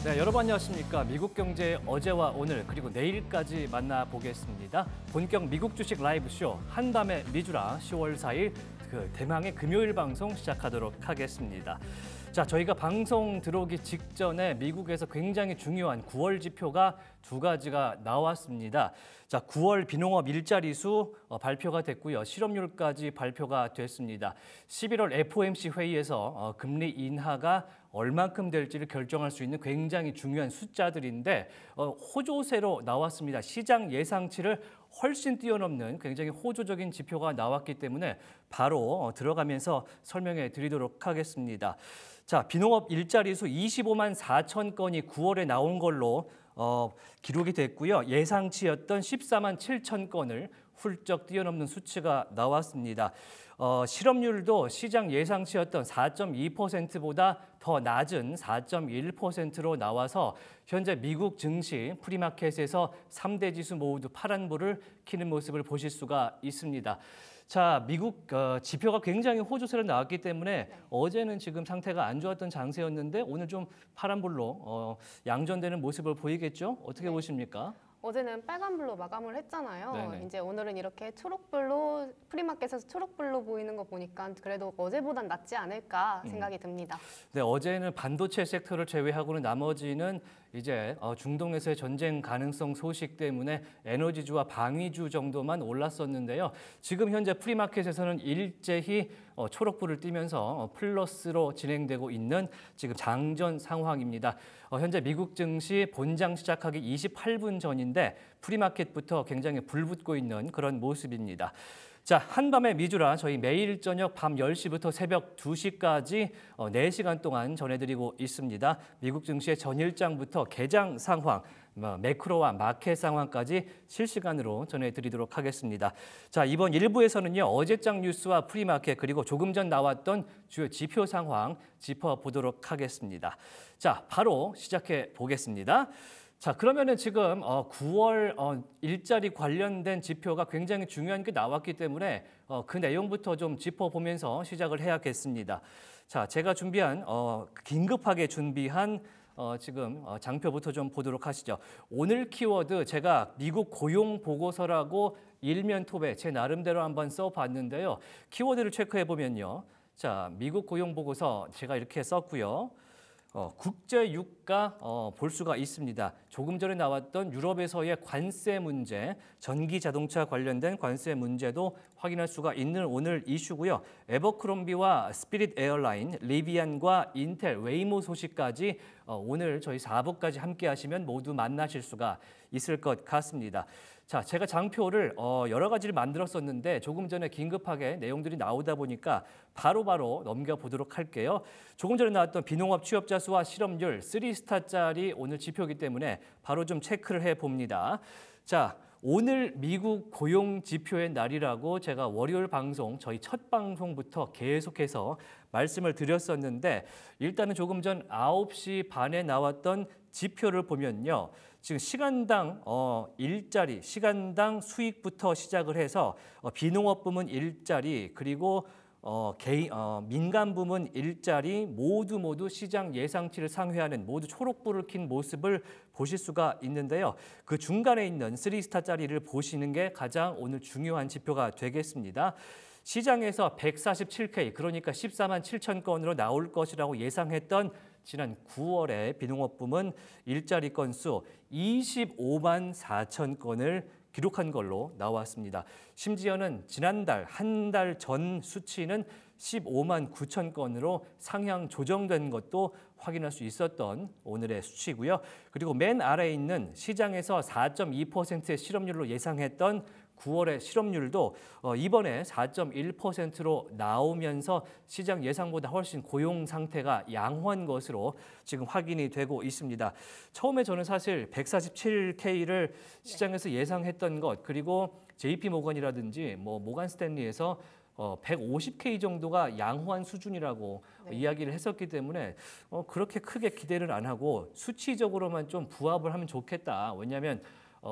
네, 여러분 안녕하십니까. 미국 경제의 어제와 오늘 그리고 내일까지 만나보겠습니다. 본격 미국 주식 라이브쇼 한밤의 미주라 10월 4일 대망의 금요일 방송 시작하도록 하겠습니다. 자, 저희가 방송 들어오기 직전에 미국에서 굉장히 중요한 9월 지표가 두 가지가 나왔습니다. 자, 9월 비농업 일자리 수 발표가 됐고요. 실업률까지 발표가 됐습니다. 11월 FOMC 회의에서 금리 인하가 얼만큼 될지를 결정할 수 있는 굉장히 중요한 숫자들인데 호조세로 나왔습니다. 시장 예상치를 훨씬 뛰어넘는 굉장히 호조적인 지표가 나왔기 때문에 바로 들어가면서 설명해 드리도록 하겠습니다. 자, 비농업 일자리 수 25만 4천 건이 9월에 나온 걸로 기록이 됐고요. 예상치였던 14만 7천 건을 훌쩍 뛰어넘는 수치가 나왔습니다. 실업률도 시장 예상치였던 4.2%보다 더 낮은 4.1%로 나와서 현재 미국 증시 프리마켓에서 3대 지수 모두 파란불을 켜는 모습을 보실 수가 있습니다. 자, 미국 지표가 굉장히 호조세로 나왔기 때문에 어제는 지금 상태가 안 좋았던 장세였는데 오늘 좀 파란불로 양전되는 모습을 보이겠죠? 어떻게 보십니까? 어제는 빨간불로 마감을 했잖아요. 네네. 이제 오늘은 이렇게 초록불로 프리마켓에서 초록불로 보이는 거 보니까 그래도 어제보단 낫지 않을까 생각이 듭니다. 네, 어제는 반도체 섹터를 제외하고는 나머지는 이제 중동에서의 전쟁 가능성 소식 때문에 에너지주와 방위주 정도만 올랐었는데요. 지금 현재 프리마켓에서는 일제히 초록불을 띠면서 플러스로 진행되고 있는 지금 장전 상황입니다. 현재 미국 증시 본장 시작하기 28분 전인데 프리마켓부터 굉장히 불붙고 있는 그런 모습입니다. 자, 한밤의 미주라 저희 매일 저녁 밤 10시부터 새벽 2시까지 4시간 동안 전해드리고 있습니다. 미국 증시의 전일장부터 개장 상황, 매크로와 마켓 상황까지 실시간으로 전해드리도록 하겠습니다. 자, 이번 1부에서는요. 어제장 뉴스와 프리마켓 그리고 조금 전 나왔던 주요 지표 상황 짚어보도록 하겠습니다. 자, 바로 시작해 보겠습니다. 자, 그러면은 지금 9월 일자리 관련된 지표가 굉장히 중요한 게 나왔기 때문에 그 내용부터 좀 짚어보면서 시작을 해야겠습니다. 자, 제가 준비한 긴급하게 준비한 지금 장표부터 좀 보도록 하시죠. 오늘 키워드 제가 미국 고용 보고서라고 일면 톱에 제 나름대로 한번 써봤는데요. 키워드를 체크해 보면요. 자, 미국 고용 보고서 제가 이렇게 썼고요. 국제 유가 볼 수가 있습니다. 조금 전에 나왔던 유럽에서의 관세 문제, 전기 자동차 관련된 관세 문제도 확인할 수가 있는 오늘 이슈고요. 에버크롬비와 스피릿 에어라인, 리비안과 인텔, 웨이모 소식까지 오늘 저희 4부까지 함께 하시면 모두 만나실 수가 있을 것 같습니다. 자, 제가 장표를 여러 가지를 만들었었는데 조금 전에 긴급하게 내용들이 나오다 보니까 바로바로 넘겨보도록 할게요. 조금 전에 나왔던 비농업 취업자 수와 실업률 3스타짜리 오늘 지표이기 때문에 바로 좀 체크를 해봅니다. 자, 오늘 미국 고용 지표의 날이라고 제가 월요일 방송, 저희 첫 방송부터 계속해서 말씀을 드렸었는데 일단은 조금 전 9시 반에 나왔던 지표를 보면요. 지금 시간당 일자리, 시간당 수익부터 시작을 해서 비농업 부문 일자리 그리고 민간 부문 일자리 모두 시장 예상치를 상회하는 모두 초록불을 킨 모습을 보실 수가 있는데요. 그 중간에 있는 3스타짜리를 보시는 게 가장 오늘 중요한 지표가 되겠습니다. 시장에서 147K, 그러니까 14만 7천 건으로 나올 것이라고 예상했던 지난 9월에 비농업 부문 일자리 건수 25만 4천 건을 기록한 걸로 나왔습니다. 심지어는 지난달 한 달 전 수치는 15만 9천 건으로 상향 조정된 것도 확인할 수 있었던 오늘의 수치고요. 그리고 맨 아래에 있는 시장에서 4.2%의 실업률로 예상했던 9월의 실업률도 이번에 4.1%로 나오면서 시장 예상보다 훨씬 고용 상태가 양호한 것으로 지금 확인이 되고 있습니다. 처음에 저는 사실 147K를 시장에서 예상했던 것 그리고 JP 모건이라든지 모간 스탠리에서 150K 정도가 양호한 수준이라고 이야기를 했었기 때문에 그렇게 크게 기대를 안 하고 수치적으로만 좀 부합을 하면 좋겠다. 왜냐하면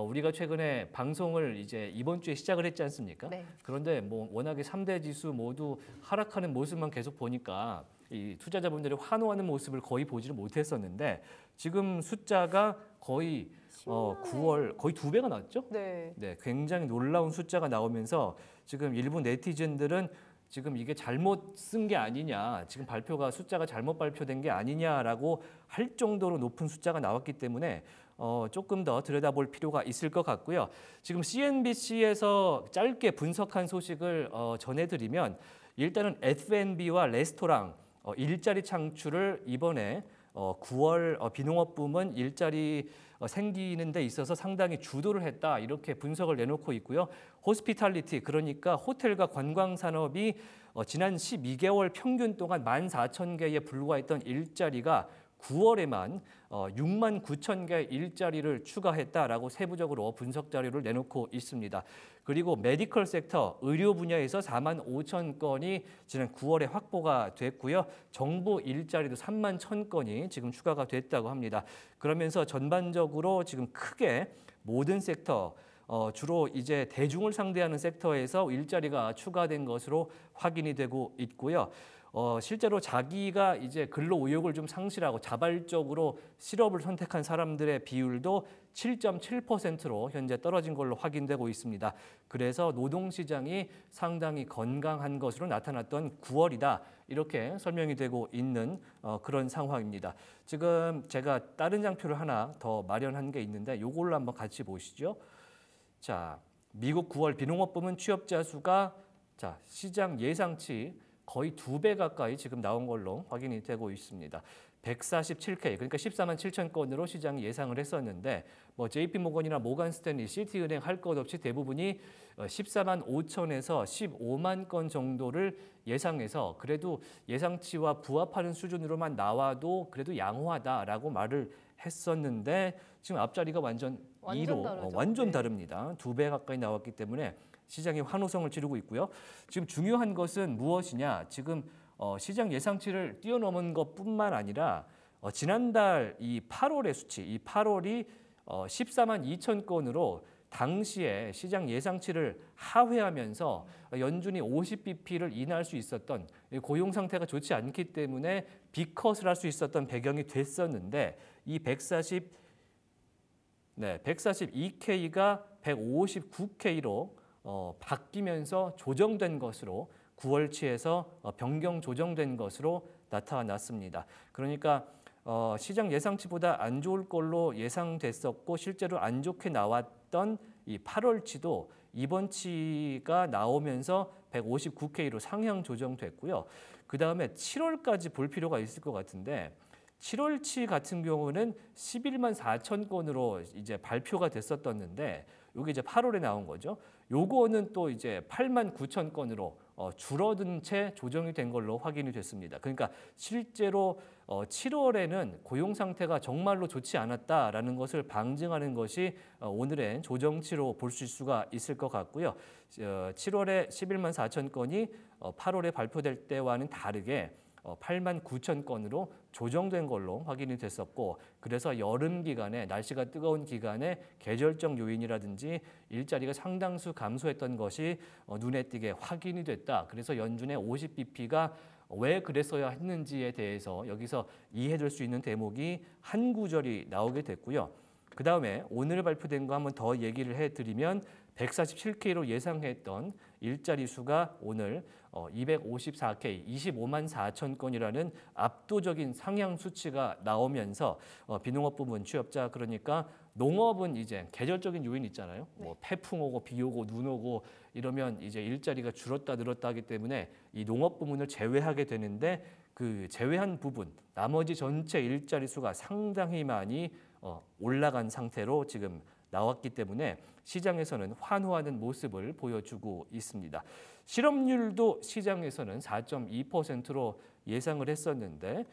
우리가 최근에 방송을 이제 이번 주에 시작을 했지 않습니까? 네. 그런데 워낙에 3대 지수 모두 하락하는 모습만 계속 보니까 이 투자자분들이 환호하는 모습을 거의 보지를 못했었는데 지금 숫자가 거의 9월 거의 2배가 나왔죠? 네. 네, 굉장히 놀라운 숫자가 나오면서 지금 일부 네티즌들은 지금 이게 잘못 쓴 게 아니냐, 지금 발표가 숫자가 잘못 발표된 게 아니냐라고 할 정도로 높은 숫자가 나왔기 때문에 조금 더 들여다볼 필요가 있을 것 같고요. 지금 CNBC에서 짧게 분석한 소식을 전해드리면 일단은 F&B와 레스토랑 일자리 창출을 이번에 9월 비농업 부문 일자리 생기는 데 있어서 상당히 주도를 했다 이렇게 분석을 내놓고 있고요. 호스피탈리티 그러니까 호텔과 관광 산업이 지난 12개월 평균 동안 14,000개에 불과했던 일자리가 9월에만 6만 9천 개 일자리를 추가했다라고 세부적으로 분석 자료를 내놓고 있습니다. 그리고 메디컬 섹터 의료 분야에서 4만 5천 건이 지난 9월에 확보가 됐고요. 정부 일자리도 3만 1천 건이 지금 추가가 됐다고 합니다. 그러면서 전반적으로 지금 크게 모든 섹터 주로 이제 대중을 상대하는 섹터에서 일자리가 추가된 것으로 확인이 되고 있고요. 실제로 자기가 이제 근로 의욕을 좀 상실하고 자발적으로 실업을 선택한 사람들의 비율도 7.7%로 현재 떨어진 걸로 확인되고 있습니다. 그래서 노동시장이 상당히 건강한 것으로 나타났던 9월이다. 이렇게 설명이 되고 있는 그런 상황입니다. 지금 제가 다른 장표를 하나 더 마련한 게 있는데 이걸로 한번 같이 보시죠. 자, 미국 9월 비농업 부문 취업자 수가 시장 예상치 거의 2배 가까이 지금 나온 걸로 확인이 되고 있습니다. 147K 그러니까 14만 7천 건으로 시장이 예상을 했었는데 뭐 JP모건이나 모간스탠리, 시티은행 할 것 없이 대부분이 14만 5천에서 15만 건 정도를 예상해서 그래도 예상치와 부합하는 수준으로만 나와도 그래도 양호하다라고 말을 했었는데 지금 앞자리가 완전 2로 다르죠. 완전 네. 다릅니다. 2배 가까이 나왔기 때문에 시장이 환호성을 지르고 있고요. 지금 중요한 것은 무엇이냐? 지금 시장 예상치를 뛰어넘은 것뿐만 아니라 지난달 이 8월의 수치, 이 8월이 14만 2천 건으로 당시에 시장 예상치를 하회하면서 연준이 50bp를 인하할 수 있었던 고용 상태가 좋지 않기 때문에 빅컷을 할 수 있었던 배경이 됐었는데 이 142K가 159K로 바뀌면서 조정된 것으로 9월치에서 변경 조정된 것으로 나타났습니다. 그러니까 시장 예상치보다 안 좋을 걸로 예상됐었고 실제로 안 좋게 나왔던 이 8월치도 이번치가 나오면서 159K로 상향 조정됐고요. 그 다음에 7월까지 볼 필요가 있을 것 같은데 7월치 같은 경우는 11만 4천 건으로 이제 발표가 됐었었는데 이게 이제 8월에 나온 거죠. 요거는 또 이제 8만 9천 건으로 줄어든 채 조정이 된 걸로 확인이 됐습니다. 그러니까 실제로 7월에는 고용 상태가 정말로 좋지 않았다라는 것을 방증하는 것이 오늘의 조정치로 볼 수가 있을 것 같고요. 7월에 11만 4천 건이 8월에 발표될 때와는 다르게 8만 9천 건으로 조정된 걸로 확인이 됐었고 그래서 여름 기간에 날씨가 뜨거운 기간에 계절적 요인이라든지 일자리가 상당수 감소했던 것이 눈에 띄게 확인이 됐다. 그래서 연준의 50bp가 왜 그랬어야 했는지에 대해서 여기서 이해될 수 있는 대목이 한 구절이 나오게 됐고요. 그 다음에 오늘 발표된 거 한번 더 얘기를 해드리면 147K로 예상했던 일자리 수가 오늘 254K, 25만 4천 건이라는 압도적인 상향 수치가 나오면서 비농업 부문 취업자 그러니까 농업은 이제 계절적인 요인 있잖아요. 뭐 태풍 오고 비 오고 눈 오고 이러면 이제 일자리가 줄었다 늘었다 하기 때문에 이 농업 부문을 제외하게 되는데 그 제외한 부분 나머지 전체 일자리 수가 상당히 많이 올라간 상태로 지금 나왔기 때문에 시장에서는 환호하는 모습을 보여주고 있습니다. 실업률도 시장에서는 4.2%로 예상을 했었는데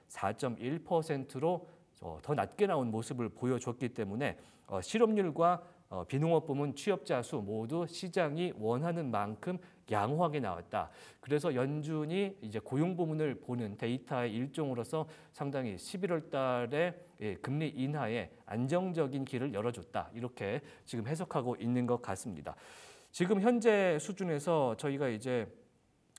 4.1%로 더 낮게 나온 모습을 보여줬기 때문에 실업률과 비농업 부문 취업자 수 모두 시장이 원하는 만큼 양호하게 나왔다. 그래서 연준이 이제 고용 부문을 보는 데이터의 일종으로서 상당히 11월 달에 금리 인하에 안정적인 길을 열어줬다. 이렇게 지금 해석하고 있는 것 같습니다. 지금 현재 수준에서 저희가 이제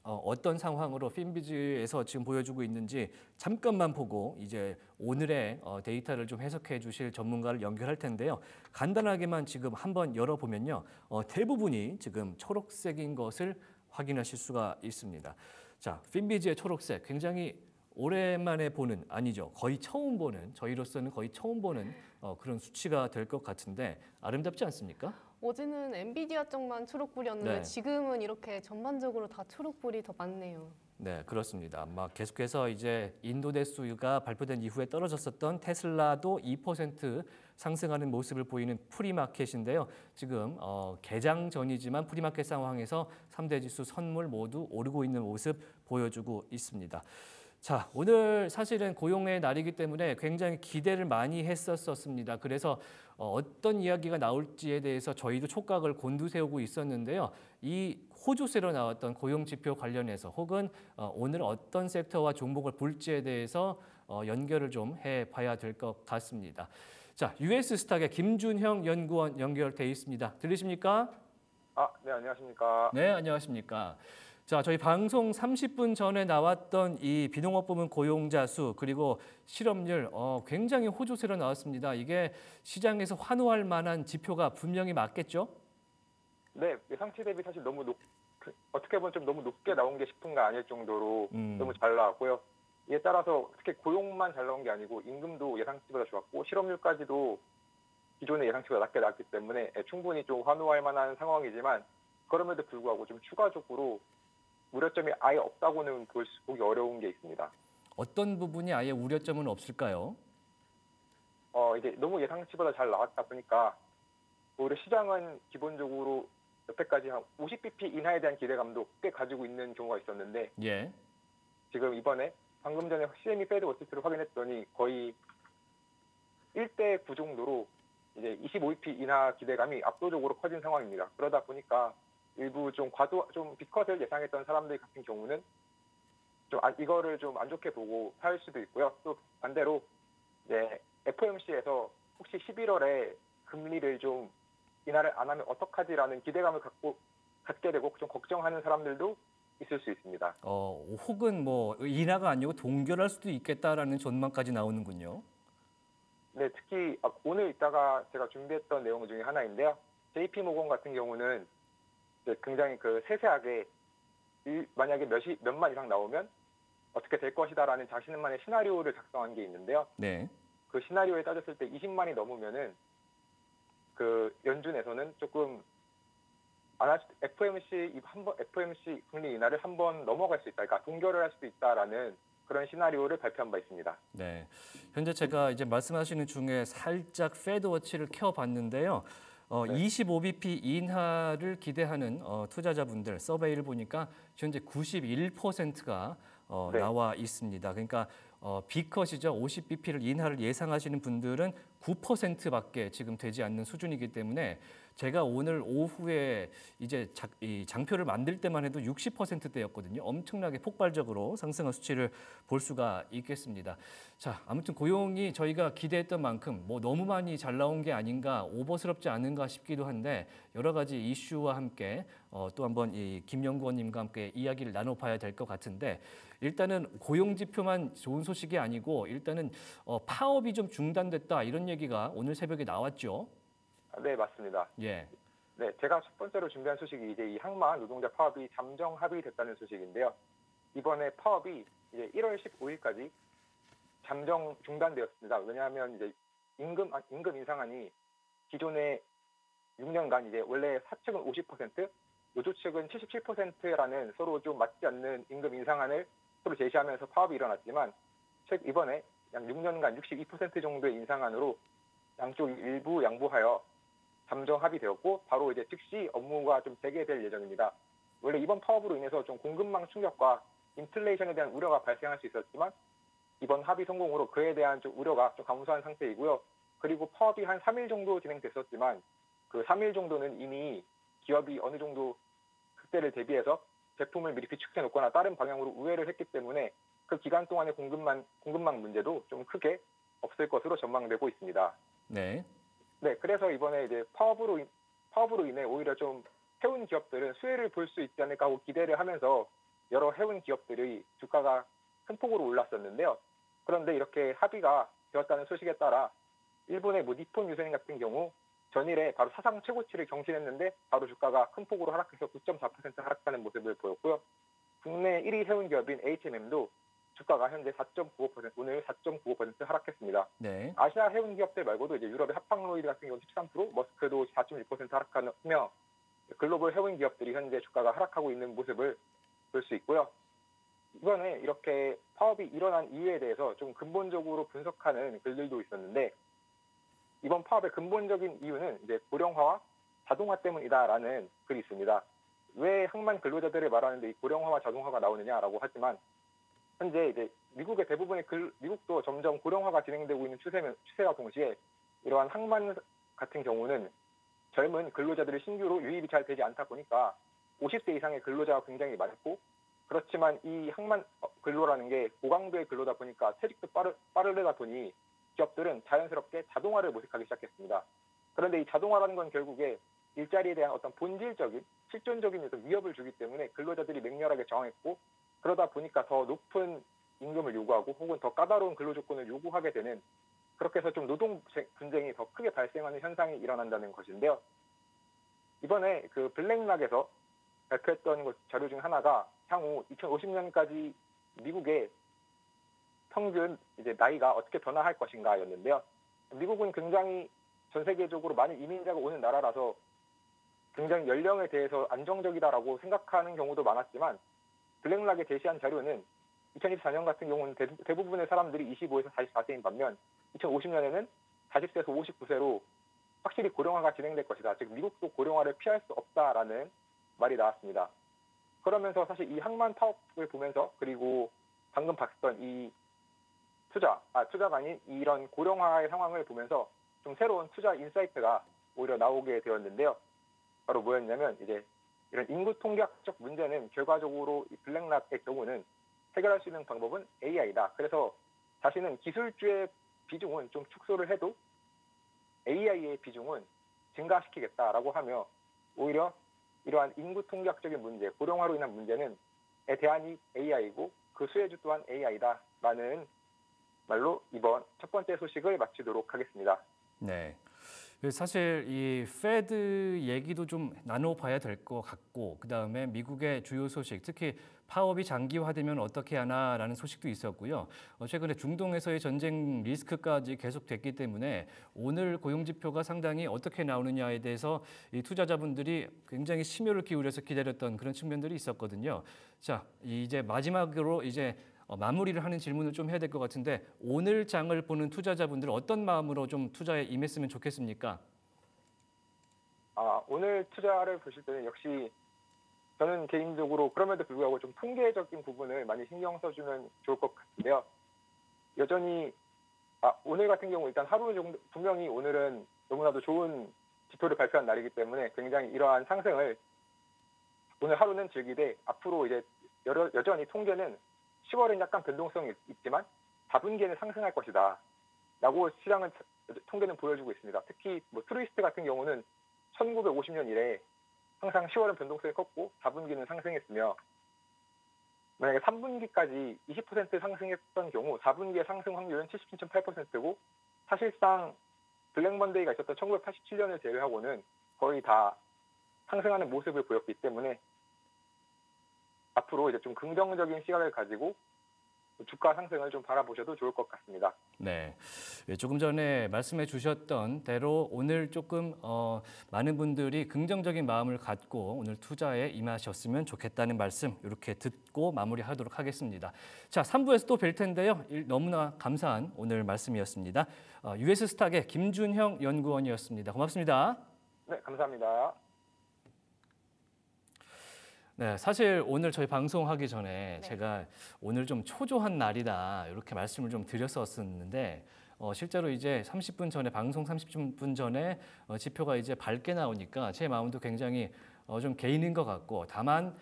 어떤 상황으로 핀비즈에서 지금 보여주고 있는지 잠깐만 보고 이제 오늘의 데이터를 좀 해석해 주실 전문가를 연결할 텐데요. 간단하게만 지금 한번 열어보면요. 대부분이 지금 초록색인 것을 확인하실 수가 있습니다. 자, 핀비즈의 초록색 굉장히 오랜만에 보는, 아니죠. 거의 처음 보는, 저희로서는 거의 처음 보는 그런 수치가 될 것 같은데 아름답지 않습니까? 어제는 엔비디아 쪽만 초록불이었는데 네. 지금은 이렇게 전반적으로 다 초록불이 더 많네요. 네, 그렇습니다. 계속해서 이제 인도대수가 발표된 이후에 떨어졌었던 테슬라도 2% 상승하는 모습을 보이는 프리마켓인데요. 지금 개장 전이지만 프리마켓 상황에서 3대 지수 선물 모두 오르고 있는 모습 보여주고 있습니다. 자, 오늘 사실은 고용의 날이기 때문에 굉장히 기대를 많이 했었습니다. 그래서 어떤 이야기가 나올지에 대해서 저희도 촉각을 곤두세우고 있었는데요. 이 호주세로 나왔던 고용 지표 관련해서 혹은 오늘 어떤 섹터와 종목을 볼지에 대해서 연결을 좀 해봐야 될 것 같습니다. 자, US 스탁의 김준형 연구원 연결돼 있습니다. 들리십니까? 네, 안녕하십니까. 네, 안녕하십니까. 자, 저희 방송 30분 전에 나왔던 이 비농업 부문 고용자 수 그리고 실업률 굉장히 호조세로 나왔습니다. 이게 시장에서 환호할 만한 지표가 분명히 맞겠죠? 네, 예상치 대비 사실 어떻게 보면 좀 너무 높게 나온 게 싶은가 아닐 정도로 너무 잘 나왔고요. 이에 따라서 특히 고용만 잘 나온 게 아니고 임금도 예상치보다 좋았고 실업률까지도 기존의 예상치보다 낮게 나왔기 때문에 충분히 좀 환호할 만한 상황이지만 그럼에도 불구하고 좀 추가적으로 우려점이 아예 없다고는 보기 어려운 게 있습니다. 어떤 부분이 아예 우려점은 없을까요? 이게 너무 예상치보다 잘 나왔다 보니까 오히려 시장은 기본적으로 여태까지 한 50bp 인하에 대한 기대감도 꽤 가지고 있는 경우가 있었는데 예. 지금 이번에 방금 전에 CME 페드 워치트를 확인했더니 거의 1대9 정도로 이제 25bp 인하 기대감이 압도적으로 커진 상황입니다. 그러다 보니까 일부 좀 빅컷을 예상했던 사람들 같은 경우는 이거를 좀 안 좋게 보고 살 수도 있고요. 또 반대로 이제 FOMC에서 혹시 11월에 금리를 좀 인하를 안 하면 어떡하지라는 기대감을 갖게 되고 좀 걱정하는 사람들도 있을 수 있습니다. 혹은 인하가 아니고 동결할 수도 있겠다라는 전망까지 나오는군요. 네, 특히 오늘 이따가 제가 준비했던 내용 중에 하나인데요. JP모건 같은 경우는 굉장히 세세하게 만약에 몇만 이상 나오면 어떻게 될 것이다라는 자신만의 시나리오를 작성한 게 있는데요. 네. 그 시나리오에 따졌을 때 20만이 넘으면은 연준에서는 조금 FOMC 금리 인하를 한번 넘어갈 수 있다, 그러니까 동결을 할 수도 있다라는 그런 시나리오를 발표한 바 있습니다. 네. 현재 제가 이제 말씀하시는 중에 살짝 페드워치를 켜봤는데요. 네. 25bp 인하를 기대하는 투자자분들 서베이를 보니까 현재 91%가 네. 나와 있습니다. 그러니까 B컷이죠. 50bp를 인하를 예상하시는 분들은 9%밖에 지금 되지 않는 수준이기 때문에 제가 오늘 오후에 이제 이 장표를 만들 때만 해도 60%대였거든요. 엄청나게 폭발적으로 상승한 수치를 볼 수가 있겠습니다. 자, 아무튼 고용이 저희가 기대했던 만큼 너무 많이 잘 나온 게 아닌가, 오버스럽지 않은가 싶기도 한데 여러 가지 이슈와 함께 또 한번 이 김연구원님과 함께 이야기를 나눠봐야 될 것 같은데 일단은 고용 지표만 좋은 소식이 아니고 일단은 파업이 좀 중단됐다 이런 얘기가 오늘 새벽에 나왔죠. 네, 맞습니다. 예. 네, 제가 첫 번째로 준비한 소식이 이제 이 항만 노동자 파업이 잠정 합의됐다는 소식인데요. 이번에 파업이 이제 1월 15일까지 잠정 중단되었습니다. 왜냐하면 이제 임금 인상안이 기존의 6년간 이제 원래 사측은 50%, 노조 측은 77%라는 서로 좀 맞지 않는 임금 인상안을 서로 제시하면서 파업이 일어났지만 이번에 약 6년간 62% 정도의 인상안으로 양쪽 일부 양보하여 잠정 합의되었고 바로 이제 즉시 업무가 좀 재개될 예정입니다. 원래 이번 파업으로 인해서 좀 공급망 충격과 인플레이션에 대한 우려가 발생할 수 있었지만 이번 합의 성공으로 그에 대한 좀 우려가 좀 감소한 상태이고요. 그리고 파업이 한 3일 정도 진행됐었지만 그 3일 정도는 이미 기업이 어느 정도 그때를 대비해서 제품을 미리 비축해 놓거나 다른 방향으로 우회를 했기 때문에 그 기간 동안의 공급망 문제도 좀 크게 없을 것으로 전망되고 있습니다. 네. 네, 그래서 이번에 이제 파업으로 인해 오히려 좀 해운 기업들은 수혜를 볼 수 있지 않을까 하고 기대를 하면서 여러 해운 기업들의 주가가 큰 폭으로 올랐었는데요. 그런데 이렇게 합의가 되었다는 소식에 따라 일본의 뭐 니폰 유세인 같은 경우 전일에 바로 사상 최고치를 경신했는데 바로 주가가 큰 폭으로 하락해서 9.4% 하락하는 모습을 보였고요. 국내 1위 해운 기업인 H&M도 주가가 현재 4.95% 오늘 4.95% 하락했습니다. 네. 아시아 해운 기업들 말고도 이제 유럽의 하팡로이드 같은 경우 13%, 머스크도 4.1% 하락하며 글로벌 해운 기업들이 현재 주가가 하락하고 있는 모습을 볼 수 있고요. 이번에 이렇게 파업이 일어난 이유에 대해서 좀 근본적으로 분석하는 글들도 있었는데 이번 파업의 근본적인 이유는 이제 고령화와 자동화 때문이다라는 글이 있습니다. 왜 항만 근로자들을 말하는데 이 고령화와 자동화가 나오느냐라고 하지만 현재 이제 미국의 대부분의 미국도 점점 고령화가 진행되고 있는 추세와 동시에 이러한 항만 같은 경우는 젊은 근로자들이 신규로 유입이 잘 되지 않다 보니까 50세 이상의 근로자가 굉장히 많고 그렇지만 이 항만 근로라는 게 고강도의 근로다 보니까 퇴직도 빠르다 보니 기업들은 자연스럽게 자동화를 모색하기 시작했습니다. 그런데 이 자동화라는 건 결국에 일자리에 대한 어떤 본질적인 실존적인 어떤 위협을 주기 때문에 근로자들이 맹렬하게 저항했고 그러다 보니까 더 높은 임금을 요구하고 혹은 더 까다로운 근로 조건을 요구하게 되는 그렇게 해서 좀 노동 분쟁이 더 크게 발생하는 현상이 일어난다는 것인데요. 이번에 그 블랙락에서 발표했던 자료 중 하나가 향후 2050년까지 미국의 평균 이제 나이가 어떻게 변화할 것인가였는데요. 미국은 굉장히 전 세계적으로 많은 이민자가 오는 나라라서 굉장히 연령에 대해서 안정적이다라고 생각하는 경우도 많았지만 블랙락에 제시한 자료는 2024년 같은 경우는 대부분의 사람들이 25에서 44세인 반면 2050년에는 40세에서 59세로 확실히 고령화가 진행될 것이다. 즉 미국도 고령화를 피할 수 없다라는 말이 나왔습니다. 그러면서 사실 이 항만 파업을 보면서 그리고 방금 봤던 이 투자가 아닌 이런 고령화의 상황을 보면서 좀 새로운 투자 인사이트가 오히려 나오게 되었는데요. 바로 뭐였냐면 이제 이런 인구 통계학적 문제는 결과적으로 이 블랙락의 경우는 해결할 수 있는 방법은 AI다. 그래서 자신은 기술주의 비중은 좀 축소를 해도 AI의 비중은 증가시키겠다라고 하며 오히려 이러한 인구 통계학적인 문제, 고령화로 인한 문제는 대안이 AI이고 그 수혜주 또한 AI다라는 말로 이번 첫 번째 소식을 마치도록 하겠습니다. 네. 사실 이 페드 얘기도 좀 나눠봐야 될 것 같고 그다음에 미국의 주요 소식, 특히 파업이 장기화되면 어떻게 하나라는 소식도 있었고요. 최근에 중동에서의 전쟁 리스크까지 계속됐기 때문에 오늘 고용지표가 상당히 어떻게 나오느냐에 대해서 이 투자자분들이 굉장히 심혈을 기울여서 기다렸던 그런 측면들이 있었거든요. 자, 이제 마지막으로 이제 마무리를 하는 질문을 좀 해야 될 것 같은데 오늘 장을 보는 투자자분들은 어떤 마음으로 좀 투자에 임했으면 좋겠습니까? 오늘 투자를 보실 때는 역시 저는 개인적으로 그럼에도 불구하고 좀 통계적인 부분을 많이 신경 써주면 좋을 것 같은데요. 여전히 오늘 같은 경우 일단 하루 정도 분명히 오늘은 너무나도 좋은 지표를 발표한 날이기 때문에 굉장히 이러한 상승을 오늘 하루는 즐기되 앞으로 이제 여전히 통계는 10월은 약간 변동성이 있지만 4분기에는 상승할 것이다 라고 시장은 통계는 보여주고 있습니다. 특히 뭐 트루이스트 같은 경우는 1950년 이래 항상 10월은 변동성이 컸고 4분기는 상승했으며 만약에 3분기까지 20% 상승했던 경우 4분기의 상승 확률은 77.8%고 사실상 블랙먼데이가 있었던 1987년을 제외하고는 거의 다 상승하는 모습을 보였기 때문에 앞으로 이제 좀 긍정적인 시각을 가지고 주가 상승을 좀 바라보셔도 좋을 것 같습니다. 네, 조금 전에 말씀해 주셨던 대로 오늘 조금 많은 분들이 긍정적인 마음을 갖고 오늘 투자에 임하셨으면 좋겠다는 말씀 이렇게 듣고 마무리하도록 하겠습니다. 자, 3부에서 또 뵐 텐데요. 너무나 감사한 오늘 말씀이었습니다. US 스탁의 김준형 연구원이었습니다. 고맙습니다. 네, 감사합니다. 네, 사실 오늘 저희 방송하기 전에 제가 오늘 좀 초조한 날이다 이렇게 말씀을 좀 드렸었는데 실제로 이제 30분 전에 방송 30분 전에 지표가 이제 밝게 나오니까 제 마음도 굉장히 좀 개인인 것 같고 다만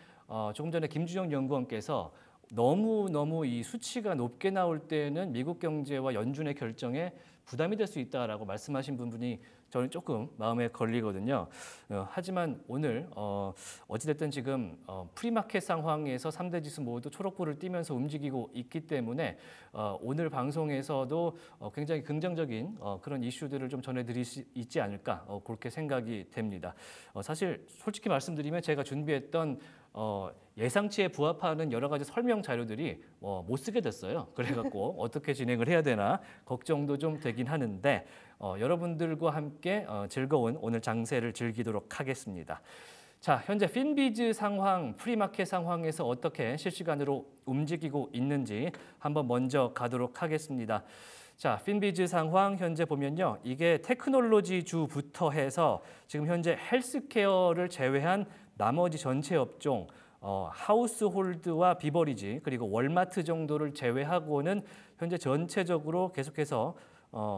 조금 전에 김주영 연구원께서 너무 이 수치가 높게 나올 때는 미국 경제와 연준의 결정에 부담이 될 수 있다라고 말씀하신 부분이 저는 조금 마음에 걸리거든요. 하지만 오늘 어찌됐든 지금 프리마켓 상황에서 3대 지수 모두 초록불을 띠면서 움직이고 있기 때문에 오늘 방송에서도 굉장히 긍정적인 그런 이슈들을 좀 전해드릴 수 있지 않을까 그렇게 생각이 됩니다. 사실 솔직히 말씀드리면 제가 준비했던 예상치에 부합하는 여러 가지 설명 자료들이 못 쓰게 됐어요. 그래갖고 어떻게 진행을 해야 되나 걱정도 좀 되긴 하는데 여러분들과 함께 즐거운 오늘 장세를 즐기도록 하겠습니다. 자, 현재 핀비즈 상황, 프리마켓 상황에서 어떻게 실시간으로 움직이고 있는지 한번 먼저 가도록 하겠습니다. 자, 핀비즈 상황 현재 보면요. 이게 테크놀로지 주부터 해서 지금 현재 헬스케어를 제외한 나머지 전체 업종, 하우스홀드와 비버리지 그리고 월마트 정도를 제외하고는 현재 전체적으로 계속해서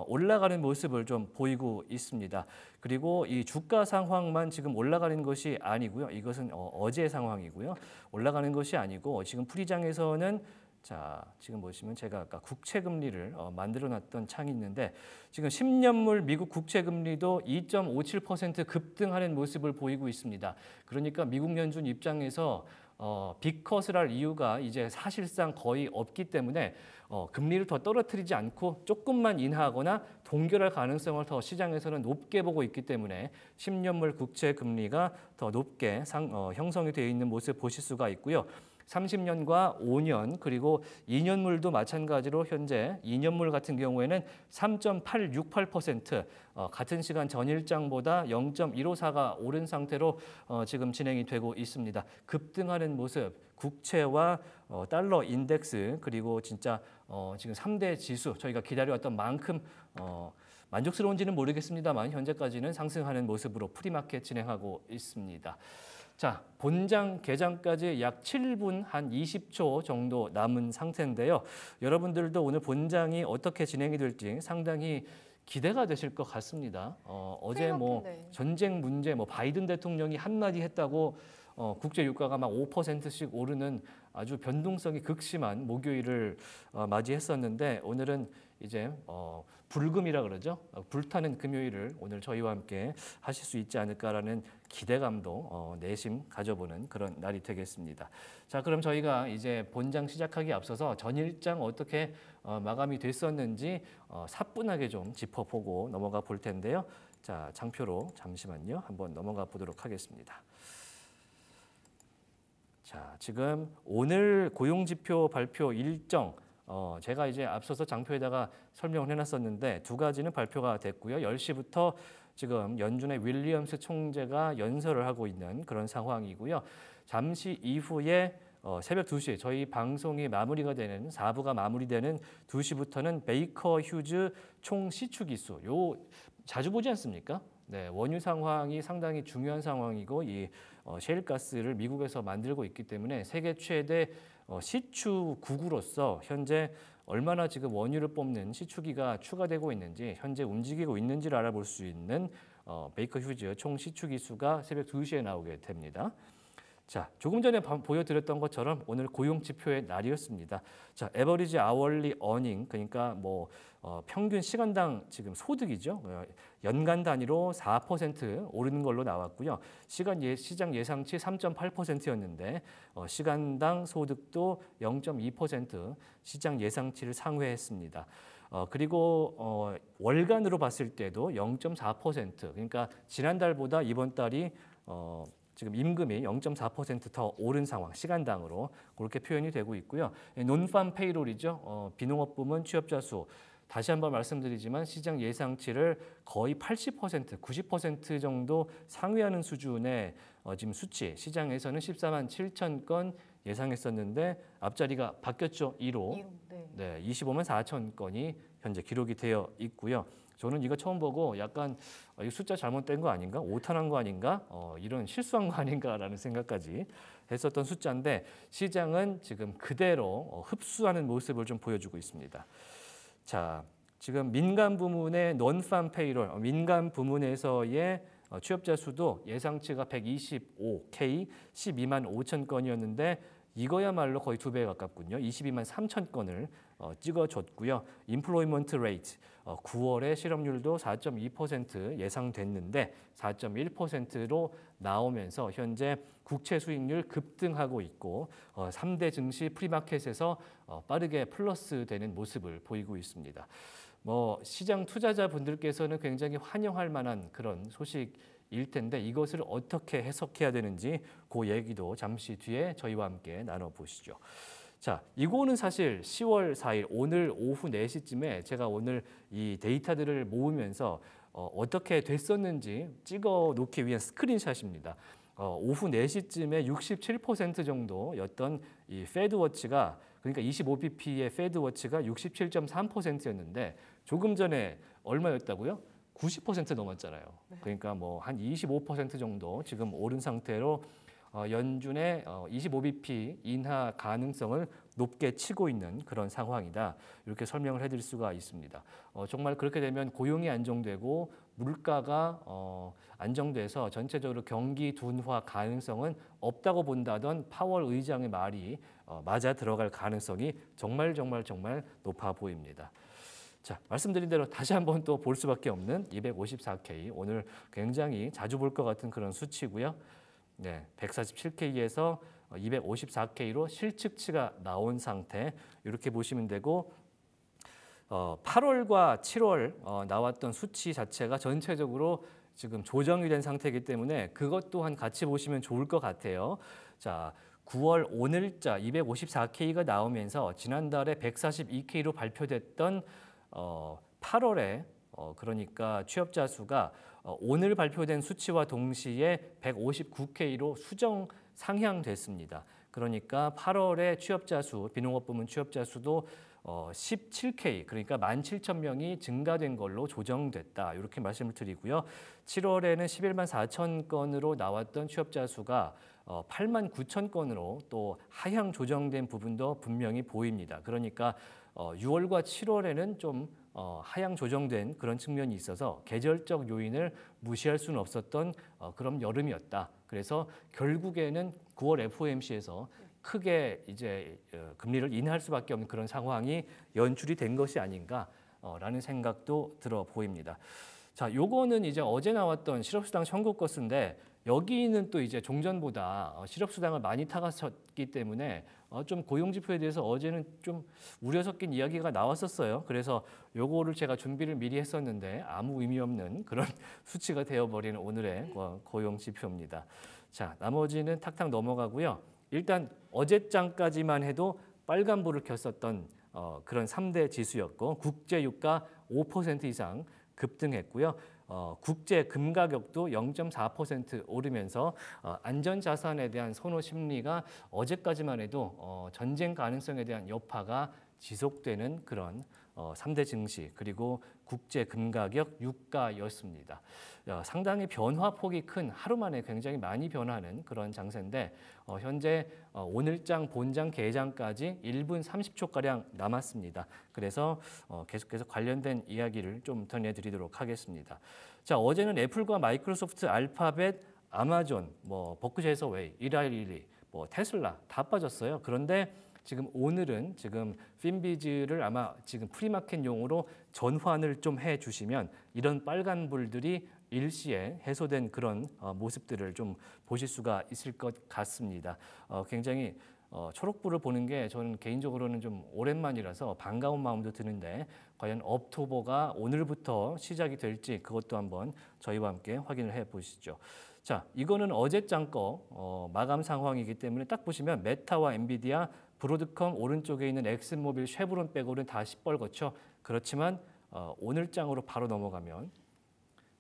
올라가는 모습을 좀 보이고 있습니다. 그리고 이 주가 상황만 지금 올라가는 것이 아니고요. 이것은 어제 상황이고요. 올라가는 것이 아니고 지금 풀이장에서는 자, 지금 보시면 제가 아까 국채 금리를 만들어놨던 창이 있는데 지금 10년물 미국 국채 금리도 2.57% 급등하는 모습을 보이고 있습니다. 그러니까 미국 연준 입장에서 빅컷을 할 이유가 이제 사실상 거의 없기 때문에 금리를 더 떨어뜨리지 않고 조금만 인하하거나 동결할 가능성을 더 시장에서는 높게 보고 있기 때문에 10년물 국채 금리가 더 높게 형성이 되어 있는 모습 보실 수가 있고요. 30년과 5년 그리고 2년물도 마찬가지로 현재 2년물 같은 경우에는 3.868% 같은 시간 전일장보다 0.154가 오른 상태로 지금 진행이 되고 있습니다. 급등하는 모습, 국채와 달러 인덱스 그리고 진짜 지금 3대 지수 저희가 기다려왔던 만큼 만족스러운지는 모르겠습니다만 현재까지는 상승하는 모습으로 프리마켓 진행하고 있습니다. 자, 본장 개장까지 약 7분 한 20초 정도 남은 상태인데요. 여러분들도 오늘 본장이 어떻게 진행이 될지 상당히 기대가 되실 것 같습니다. 어제 네. 전쟁 문제 바이든 대통령이 한마디 했다고 국제 유가가 막 5%씩 오르는 아주 변동성이 극심한 목요일을 맞이했었는데 오늘은 이제 불금이라 그러죠. 불타는 금요일을 오늘 저희와 함께 하실 수 있지 않을까라는 기대감도 내심 가져보는 그런 날이 되겠습니다. 자, 그럼 저희가 이제 본장 시작하기 앞서서 전일장 어떻게 마감이 됐었는지 사뿐하게 좀 짚어보고 넘어가 볼 텐데요. 자, 장표로 잠시만요. 한번 넘어가 보도록 하겠습니다. 자, 지금 오늘 고용지표 발표 일정 제가 이제 앞서서 장표에다가 설명을 해놨었는데 두 가지는 발표가 됐고요. 10시부터 지금 연준의 윌리엄스 총재가 연설을 하고 있는 그런 상황이고요. 잠시 이후에 새벽 2시 저희 방송이 마무리가 되는 4부가 마무리되는 2시부터는 베이커 휴즈 총 시추기수 요 자주 보지 않습니까? 네, 원유 상황이 상당히 중요한 상황이고 이 셰일가스를 미국에서 만들고 있기 때문에 세계 최대 시추국으로서 현재 얼마나 지금 원유를 뽑는 시추기가 추가되고 있는지 현재 움직이고 있는지를 알아볼 수 있는 베이커 휴즈 총 시추기수가 새벽 2시에 나오게 됩니다. 자, 조금 전에 보여드렸던 것처럼 오늘 고용 지표의 날이었습니다. 자, 에버리지 아월리 어닝 그러니까 평균 시간당 지금 소득이죠. 연간 단위로 4% 오르는 걸로 나왔고요. 시장 예상치 3.8%였는데 시간당 소득도 0.2% 시장 예상치를 상회했습니다. 그리고 월간으로 봤을 때도 0.4% 그러니까 지난달보다 이번 달이 지금 임금이 0.4% 더 오른 상황, 시간당으로 그렇게 표현이 되고 있고요. 논팜 페이롤이죠. 비농업 부문 취업자 수. 다시 한번 말씀드리지만 시장 예상치를 거의 80%, 90% 정도 상회하는 수준의 지금 수치. 시장에서는 14만 7천 건 예상했었는데 앞자리가 바뀌었죠. 2로. 네, 25만 4천 건이 현재 기록이 되어 있고요. 저는 이거 처음 보고 약간 이 숫자 잘못된 거 아닌가? 오탄한 거 아닌가? 이런 실수한 거 아닌가라는 생각까지 했었던 숫자인데 시장은 지금 그대로 흡수하는 모습을 좀 보여주고 있습니다. 자, 지금 민간 부문의 논팜 페이롤, 민간 부문에서의 취업자 수도 예상치가 125K, 12만 5천 건이었는데 이거야말로 거의 2배에 가깝군요. 22만 3천 건을 찍어줬고요. 인플로이먼트 레이트 9월에 실업률도 4.2% 예상됐는데 4.1%로 나오면서 현재 국채 수익률 급등하고 있고 3대 증시 프리마켓에서 빠르게 플러스되는 모습을 보이고 있습니다. 시장 투자자분들께서는 굉장히 환영할 만한 그런 소식일 텐데 이것을 어떻게 해석해야 되는지 그 얘기도 잠시 뒤에 저희와 함께 나눠보시죠. 자, 이거는 사실 10월 4일 오늘 오후 4시쯤에 제가 오늘 이 데이터들을 모으면서 어떻게 됐었는지 찍어 놓기 위한 스크린샷입니다. 오후 4시쯤에 67% 정도였던 이 페드워치가 그러니까 25bp의 페드워치가 67.3%였는데 조금 전에 얼마였다고요? 90% 넘었잖아요. 그러니까 한 25% 정도 지금 오른 상태로 연준의 25bp 인하 가능성을 높게 치고 있는 그런 상황이다. 이렇게 설명을 해드릴 수가 있습니다. 정말 그렇게 되면 고용이 안정되고 물가가 안정돼서 전체적으로 경기 둔화 가능성은 없다고 본다던 파월 의장의 말이 맞아 들어갈 가능성이 정말 높아 보입니다. 자, 말씀드린 대로 다시 한번 또 볼 수밖에 없는 254K 오늘 굉장히 자주 볼 것 같은 그런 수치고요. 네, 147K에서 254K로 실측치가 나온 상태 이렇게 보시면 되고 8월과 7월 나왔던 수치 자체가 전체적으로 지금 조정이 된 상태이기 때문에 그것 또한 같이 보시면 좋을 것 같아요. 자, 9월 오늘자 254K가 나오면서 지난달에 142K로 발표됐던 8월에 그러니까 취업자 수가 오늘 발표된 수치와 동시에 159K로 수정 상향됐습니다. 그러니까 8월에 취업자 수, 비농업 부문 취업자 수도 17K, 그러니까 17,000명이 증가된 걸로 조정됐다. 이렇게 말씀을 드리고요. 7월에는 11만 4천 건으로 나왔던 취업자 수가 8만 9천 건으로 또 하향 조정된 부분도 분명히 보입니다. 그러니까 6월과 7월에는 좀 하향 조정된 그런 측면이 있어서 계절적 요인을 무시할 수는 없었던 그런 여름이었다. 그래서 결국에는 9월 FOMC에서 크게 이제 금리를 인하할 수밖에 없는 그런 상황이 연출이 된 것이 아닌가라는 생각도 들어 보입니다. 자, 요거는 이제 어제 나왔던 실업수당 청구 건수인데 여기는 또 이제 종전보다 실업수당을 많이 타갔었기 때문에 좀 고용지표에 대해서 어제는 좀 우려 섞인 이야기가 나왔었어요. 그래서 요거를 제가 준비를 미리 했었는데 아무 의미 없는 그런 수치가 되어버리는 오늘의 고용지표입니다. 자, 나머지는 탁탁 넘어가고요. 일단 어제장까지만 해도 빨간불을 켰었던 그런 3대 지수였고 국제유가 5% 이상 급등했고요. 국제 금 가격도 0.4% 오르면서 안전자산에 대한 선호 심리가 어제까지만 해도 전쟁 가능성에 대한 여파가 지속되는 그런 3대 증시 그리고 국제 금 가격 유가였습니다. 상당히 변화폭이 큰 하루 만에 굉장히 많이 변하는 그런 장세인데 현재 오늘장 본장 개장까지 1분 30초가량 남았습니다. 그래서 계속해서 관련된 이야기를 좀 전해드리도록 하겠습니다. 자, 어제는 애플과 마이크로소프트, 알파벳, 아마존, 버크셔에서 웨이, 이라일리, 테슬라 다 빠졌어요. 그런데 지금 오늘은 지금 핀비즈를 아마 지금 프리마켓용으로 전환을 좀 해주시면 이런 빨간불들이 일시에 해소된 그런 모습들을 좀 보실 수가 있을 것 같습니다. 굉장히 초록불을 보는 게 저는 개인적으로는 좀 오랜만이라서 반가운 마음도 드는데 과연 업토버가 오늘부터 시작이 될지 그것도 한번 저희와 함께 확인을 해보시죠. 자, 이거는 어제장 거 마감 상황이기 때문에 딱 보시면 메타와 엔비디아, 브로드컴 오른쪽에 있는 엑슨모빌, 쉐브론 빼고는 다 시뻘겋죠. 그렇지만 오늘 장으로 바로 넘어가면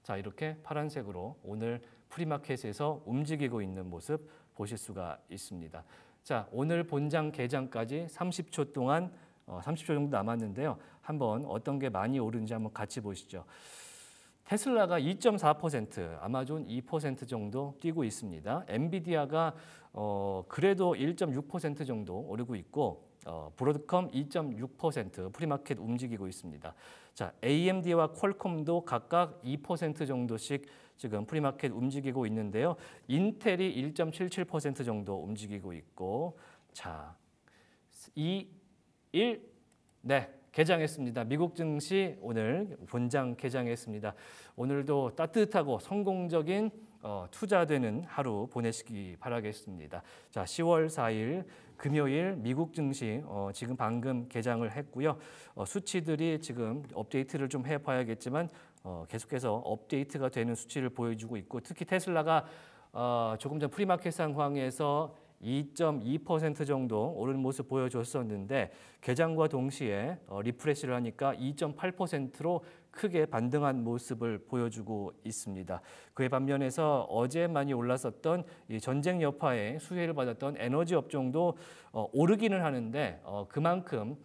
자, 이렇게 파란색으로 오늘 프리마켓에서 움직이고 있는 모습 보실 수가 있습니다. 자, 오늘 본장 개장까지 30초 동안 30초 정도 남았는데요. 한번 어떤 게 많이 오르는지 한번 같이 보시죠. 테슬라가 2.4%, 아마존 2% 정도 뛰고 있습니다. 엔비디아가 그래도 1.6% 정도 오르고 있고 브로드컴 2.6% 프리마켓 움직이고 있습니다. 자, AMD와 퀄컴도 각각 2% 정도씩 지금 프리마켓 움직이고 있는데요. 인텔이 1.77% 정도 움직이고 있고 자, 2, 1, 네, 개장했습니다. 미국 증시 오늘 본장 개장했습니다. 오늘도 따뜻하고 성공적인 투자되는 하루 보내시기 바라겠습니다. 자, 10월 4일 금요일 미국 증시 지금 방금 개장을 했고요. 수치들이 지금 업데이트를 좀 해봐야겠지만 계속해서 업데이트가 되는 수치를 보여주고 있고 특히 테슬라가 조금 전 프리마켓 상황에서 2.2% 정도 오르는 모습 보여줬었는데 개장과 동시에 리프레시를 하니까 2.8%로 크게 반등한 모습을 보여주고 있습니다. 그에 반면에서 어제 많이 올랐었던 이 전쟁 여파에 수혜를 받았던 에너지 업종도 오르기는 하는데 그만큼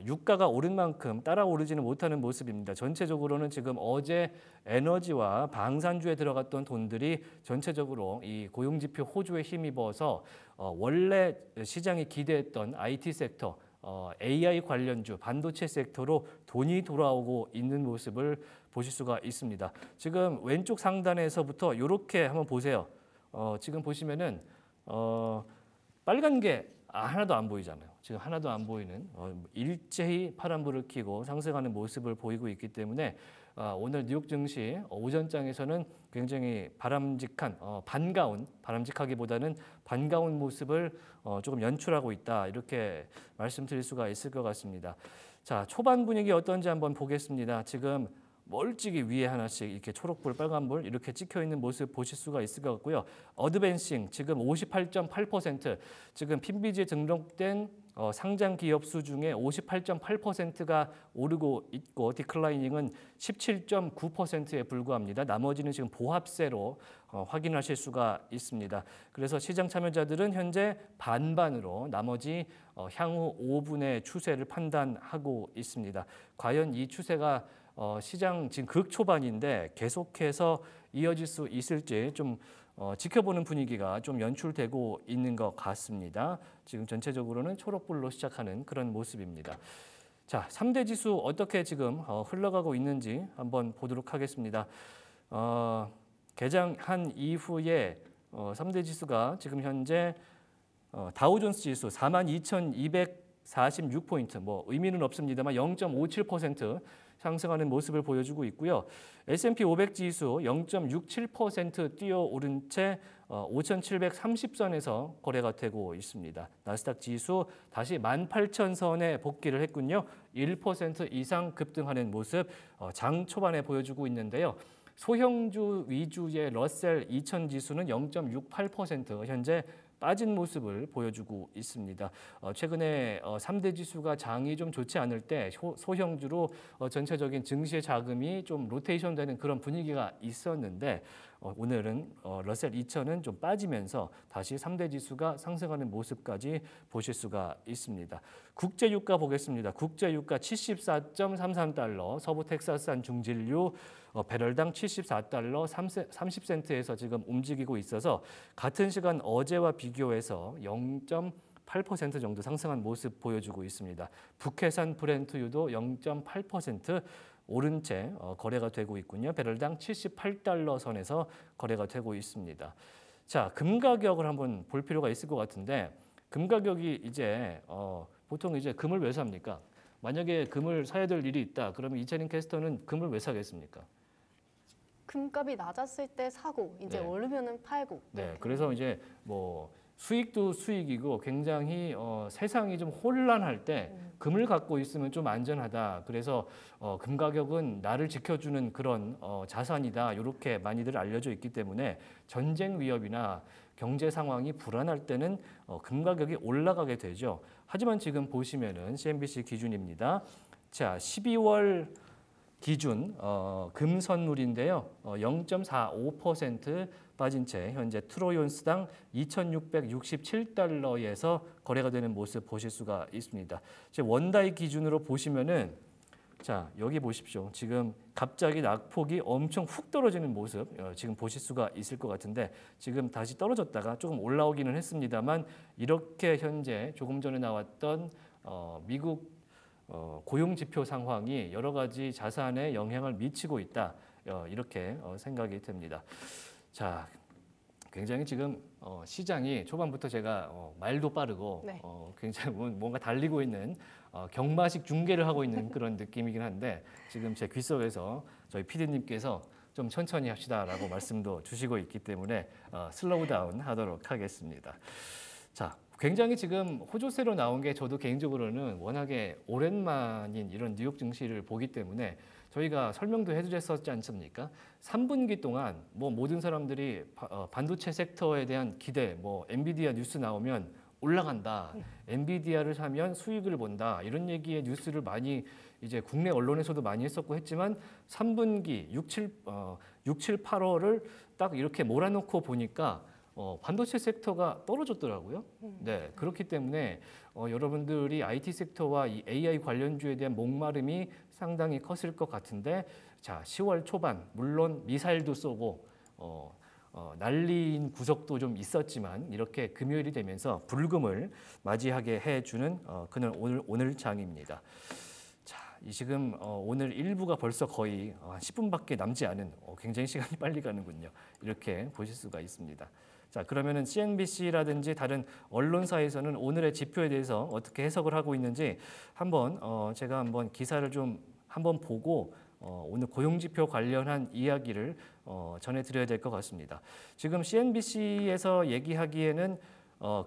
유가가 오른 만큼 따라 오르지는 못하는 모습입니다. 전체적으로는 지금 어제 에너지와 방산주에 들어갔던 돈들이 전체적으로 이 고용지표 호조에 힘입어서 원래 시장이 기대했던 IT 섹터, AI 관련주, 반도체 섹터로 돈이 돌아오고 있는 모습을 보실 수가 있습니다. 지금 왼쪽 상단에서부터 이렇게 한번 보세요. 지금 보시면은 빨간 게 하나도 안 보이잖아요. 지금 하나도 안 보이는 일제히 파란불을 켜고 상승하는 모습을 보이고 있기 때문에 오늘 뉴욕 증시 오전장에서는 굉장히 바람직한 반가운 바람직하기보다는 반가운 모습을 조금 연출하고 있다 이렇게 말씀드릴 수가 있을 것 같습니다. 자, 초반 분위기 어떤지 한번 보겠습니다. 지금 멀찍이 위에 하나씩 이렇게 초록불, 빨간불 이렇게 찍혀 있는 모습 보실 수가 있을 것 같고요. 어드밴싱 지금 58.8%, 지금 핀비지에 등록된 상장 기업 수 중에 58.8%가 오르고 있고 디클라이닝은 17.9%에 불과합니다. 나머지는 지금 보합세로 확인하실 수가 있습니다. 그래서 시장 참여자들은 현재 반반으로 나머지 향후 5분의 추세를 판단하고 있습니다. 과연 이 추세가 시장 지금 극초반인데 계속해서 이어질 수 있을지 좀 지켜보는 분위기가 좀 연출되고 있는 것 같습니다. 지금 전체적으로는 초록불로 시작하는 그런 모습입니다. 자, 3대 지수 어떻게 지금 흘러가고 있는지 한번 보도록 하겠습니다. 개장한 이후에 3대 지수가 지금 현재 다우존스 지수 42,246포인트, 뭐 의미는 없습니다만 0.57% 상승하는 모습을 보여주고 있고요. S&P 500 지수 0.67% 뛰어오른 채 5,730선에서 거래가 되고 있습니다. 나스닥 지수 다시 18,000선에 복귀를 했군요. 1% 이상 급등하는 모습 장 초반에 보여주고 있는데요. 소형주 위주의 러셀 2000 지수는 0.68% 현재 빠진 모습을 보여주고 있습니다. 최근에 3대 지수가 장이 좀 좋지 않을 때 소형주로 전체적인 증시의 자금이 좀 로테이션 되는 그런 분위기가 있었는데 오늘은 러셀 2000은 좀 빠지면서 다시 3대 지수가 상승하는 모습까지 보실 수가 있습니다. 국제유가 보겠습니다. 국제유가 74.33달러, 서부 텍사스산 중진류 배럴당 74달러 30센트에서 지금 움직이고 있어서 같은 시간 어제와 비교해서 0.8% 정도 상승한 모습 보여주고 있습니다. 북해산 브렌트유도 0.8% 오른 채 거래가 되고 있군요. 배럴당 78달러 선에서 거래가 되고 있습니다. 자, 금 가격을 한번 볼 필요가 있을 것 같은데 금 가격이 이제 보통 이제 금을 왜 삽니까? 만약에 금을 사야 될 일이 있다. 그러면 이채린 캐스터는 금을 왜 사겠습니까? 금값이 낮았을 때 사고 이제 네. 오르면은 팔고. 네, 그래서 이제 뭐 수익도 수익이고 굉장히 세상이 좀 혼란할 때 금을 갖고 있으면 좀 안전하다. 그래서 금 가격은 나를 지켜주는 그런 자산이다. 이렇게 많이들 알려져 있기 때문에 전쟁 위협이나 경제 상황이 불안할 때는 금 가격이 올라가게 되죠. 하지만 지금 보시면은 CNBC 기준입니다. 자, 12월 기준 금 선물인데요. 0.45% 빠진 채 현재 트로이온스당 2,667달러에서 거래가 되는 모습 보실 수가 있습니다. 원다이 기준으로 보시면은 자, 여기 보십시오. 지금 갑자기 낙폭이 엄청 훅 떨어지는 모습 지금 보실 수가 있을 것 같은데 지금 다시 떨어졌다가 조금 올라오기는 했습니다만 이렇게 현재 조금 전에 나왔던 미국 고용 지표 상황이 여러 가지 자산에 영향을 미치고 있다. 이렇게 생각이 됩니다. 자, 굉장히 지금 시장이 초반부터 제가 말도 빠르고 네. 굉장히 뭔가 달리고 있는 경마식 중계를 하고 있는 그런 느낌이긴 한데 지금 제 귓속에서 저희 PD님께서 좀 천천히 합시다라고 말씀도 주시고 있기 때문에 슬로우 다운 하도록 하겠습니다. 자, 굉장히 지금 호조세로 나온 게 저도 개인적으로는 워낙에 오랜만인 이런 뉴욕 증시를 보기 때문에 저희가 설명도 해드렸었지 않습니까? 3분기 동안 뭐 모든 사람들이 반도체 섹터에 대한 기대, 뭐 엔비디아 뉴스 나오면 올라간다, 엔비디아를 사면 수익을 본다 이런 얘기의 뉴스를 많이 이제 국내 언론에서도 많이 했었고 했지만 3분기 6, 7, 8월을 딱 이렇게 몰아놓고 보니까 반도체 섹터가 떨어졌더라고요. 네, 그렇기 때문에 여러분들이 IT 섹터와 이 AI 관련주에 대한 목마름이 상당히 컸을 것 같은데, 자, 10월 초반 물론 미사일도 쏘고 날린 구석도 좀 있었지만 이렇게 금요일이 되면서 불금을 맞이하게 해주는 그날 오늘 장입니다. 자, 이 지금 오늘 1부가 벌써 거의 10분밖에 남지 않은 굉장히 시간이 빨리 가는군요. 이렇게 보실 수가 있습니다. 자, 그러면은 CNBC라든지 다른 언론사에서는 오늘의 지표에 대해서 어떻게 해석을 하고 있는지 제가 한번 기사를 좀 한번 보고 오늘 고용지표 관련한 이야기를 전해드려야 될 것 같습니다. 지금 CNBC에서 얘기하기에는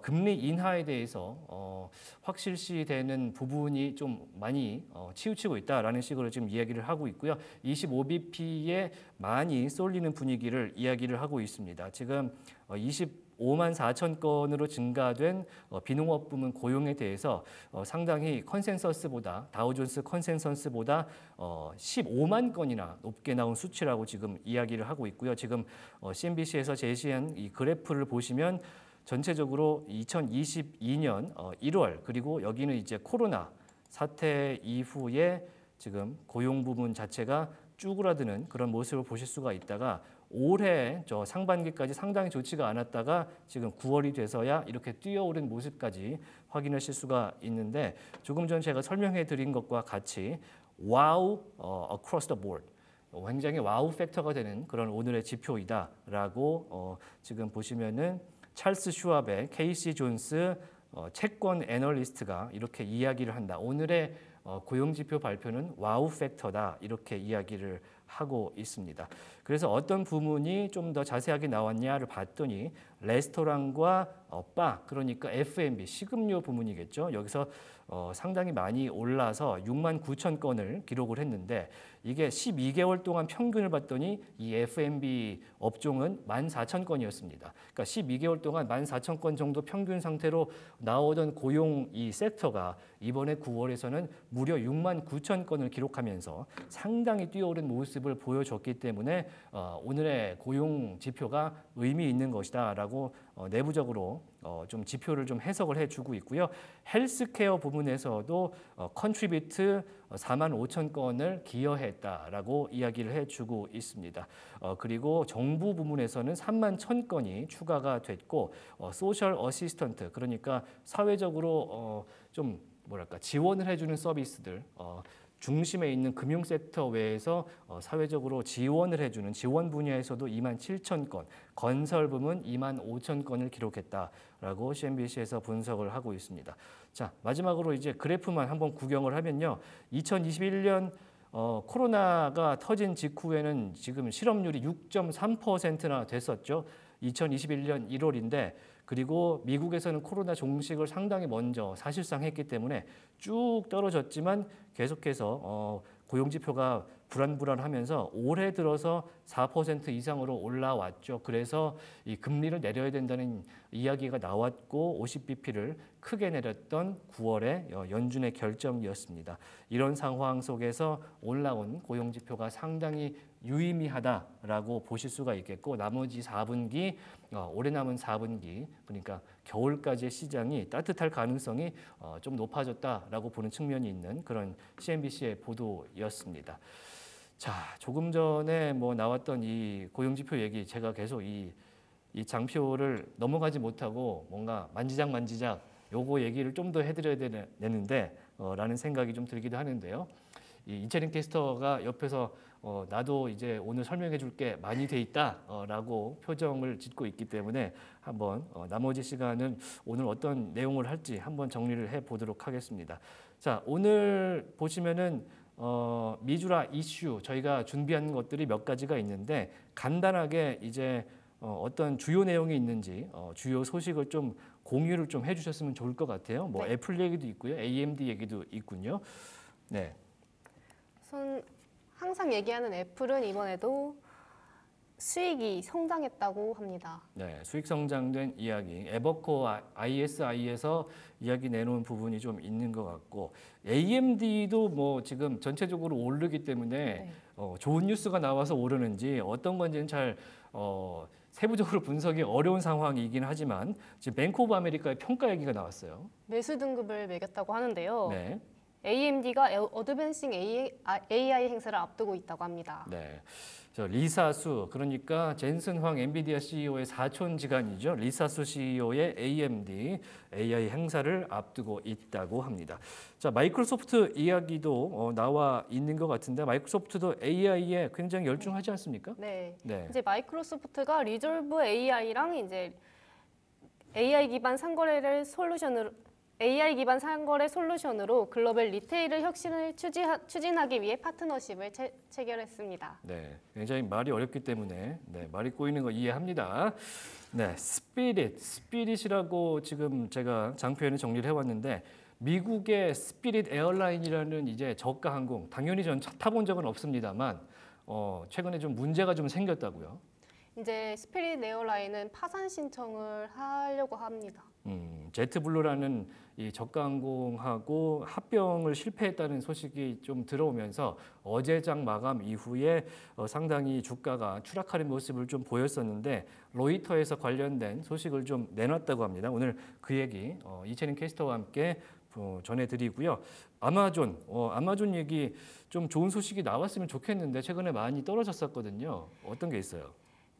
금리 인하에 대해서 확실시되는 부분이 좀 많이 치우치고 있다라는 식으로 지금 이야기를 하고 있고요. 25bp에 많이 쏠리는 분위기를 이야기를 하고 있습니다. 지금 25만 4천 건으로 증가된 비농업 부문 고용에 대해서 상당히 컨센서스보다 다우존스 컨센서스보다 15만 건이나 높게 나온 수치라고 지금 이야기를 하고 있고요. 지금 CNBC에서 제시한 이 그래프를 보시면 전체적으로 2022년 1월 그리고 여기는 이제 코로나 사태 이후에 지금 고용 부분 자체가 쭈그라드는 그런 모습을 보실 수가 있다가 올해 저 상반기까지 상당히 좋지가 않았다가 지금 9월이 돼서야 이렇게 뛰어오른 모습까지 확인하실 수가 있는데, 조금 전 제가 설명해 드린 것과 같이 와우 across the board 굉장히 와우 팩터가 되는 그런 오늘의 지표이다라고 지금 보시면은 찰스 슈왑의 케이시 존스 채권 애널리스트가 이렇게 이야기를 한다. 오늘의 고용지표 발표는 와우 팩터다. 이렇게 이야기를 하고 있습니다. 그래서 어떤 부문이 좀 더 자세하게 나왔냐를 봤더니 레스토랑과 바, 그러니까 F&B, 식음료 부문이겠죠. 여기서 상당히 많이 올라서 6만 9천 건을 기록을 했는데, 이게 12개월 동안 평균을 봤더니 이 F&B 업종은 14,000건이었습니다. 그러니까 12개월 동안 14,000건 정도 평균 상태로 나오던 고용 이 섹터가 이번에 9월에서는 무려 6만 9천 건을 기록하면서 상당히 뛰어오른 모습을 보여줬기 때문에 오늘의 고용 지표가 의미 있는 것이다라고 내부적으로 좀 지표를 좀 해석을 해주고 있고요. 헬스케어 부분에서도 컨트리뷰트 4만 5천 건을 기여했다라고 이야기를 해주고 있습니다. 그리고 정부 부문에서는 3만 1천 건이 추가가 됐고, 소셜 어시스턴트, 그러니까 사회적으로 좀 뭐랄까 지원을 해주는 서비스들, 중심에 있는 금융 섹터 외에서 사회적으로 지원을 해주는 지원 분야에서도 2만 7천 건, 건설 부문 2만 5천 건을 기록했다라고 CNBC에서 분석을 하고 있습니다. 자, 마지막으로 이제 그래프만 한번 구경을 하면요, 2021년 코로나가 터진 직후에는 지금 실업률이 6.3%나 됐었죠. 2021년 1월인데, 그리고 미국에서는 코로나 종식을 상당히 먼저 사실상 했기 때문에 쭉 떨어졌지만 계속해서 고용지표가 불안불안하면서 올해 들어서 4% 이상으로 올라왔죠. 그래서 이 금리를 내려야 된다는 이야기가 나왔고 50bp를 크게 내렸던 9월의 연준의 결정이었습니다. 이런 상황 속에서 올라온 고용지표가 상당히 유의미하다라고 보실 수가 있겠고, 나머지 4분기, 올해 남은 4분기, 그러니까 겨울까지의 시장이 따뜻할 가능성이 좀 높아졌다라고 보는 측면이 있는 그런 CNBC의 보도였습니다. 자, 조금 전에 뭐 나왔던 이 고용지표 얘기, 제가 계속 이 장표를 넘어가지 못하고 뭔가 만지작 요거 얘기를 좀 더 해드려야 되는데 라는 생각이 좀 들기도 하는데요. 이 이채린 캐스터가 옆에서 나도 이제 오늘 설명해 줄 게 많이 돼 있다라고 표정을 짓고 있기 때문에 한번 나머지 시간은 오늘 어떤 내용을 할지 한번 정리를 해 보도록 하겠습니다. 자, 오늘 보시면은 미주라 이슈 저희가 준비한 것들이 몇 가지가 있는데 간단하게 이제 어떤 주요 내용이 있는지 주요 소식을 좀 공유를 좀 해주셨으면 좋을 것 같아요. 뭐 네. 애플 얘기도 있고요, AMD 얘기도 있군요. 네, 항상 얘기하는 애플은 이번에도 수익이 성장했다고 합니다. 네, 수익 성장된 이야기, 에버코어 ISI에서 이야기 내놓은 부분이 좀 있는 것 같고 AMD도 뭐 지금 전체적으로 오르기 때문에 네. 좋은 뉴스가 나와서 오르는지 어떤 건지는 잘 세부적으로 분석이 어려운 상황이긴 하지만 지금 뱅크 오브 아메리카의 평가 얘기가 나왔어요. 매수 등급을 매겼다고 하는데요. 네, AMD가 어드밴싱 AI 행사를 앞두고 있다고 합니다. 네. 저 리사수 그러니까 젠슨 황 엔비디아 CEO의 사촌지간이죠. 리사수 CEO의 AMD AI 행사를 앞두고 있다고 합니다. 자, 마이크로소프트 이야기도 나와 있는 것 같은데 마이크로소프트도 AI에 굉장히 열중하지 않습니까? 네. 네. 이제 마이크로소프트가 리졸브 AI랑 이제 AI 기반 상거래를 AI 기반 상거래 솔루션으로 글로벌 리테일 혁신을 추진하기 위해 파트너십을 체결했습니다. 네, 굉장히 말이 어렵기 때문에 말이 꼬이는 거 이해합니다. 네, 스피릿이라고 지금 제가 장표에는 정리를 해왔는데 미국의 스피릿 에어라인이라는 이제 저가 항공 당연히 전 타본 적은 없습니다만 최근에 좀 문제가 좀 생겼다고요. 이제 스피릿 에어라인은 파산 신청을 하려고 합니다. 제트블루라는 이 저가 항공하고 합병을 실패했다는 소식이 좀 들어오면서 어제장 마감 이후에 상당히 주가가 추락하는 모습을 좀 보였었는데 로이터에서 관련된 소식을 좀 내놨다고 합니다. 오늘 그 얘기 이채린 캐스터와 함께 전해드리고요. 아마존 얘기 좀 좋은 소식이 나왔으면 좋겠는데 최근에 많이 떨어졌었거든요. 어떤 게 있어요?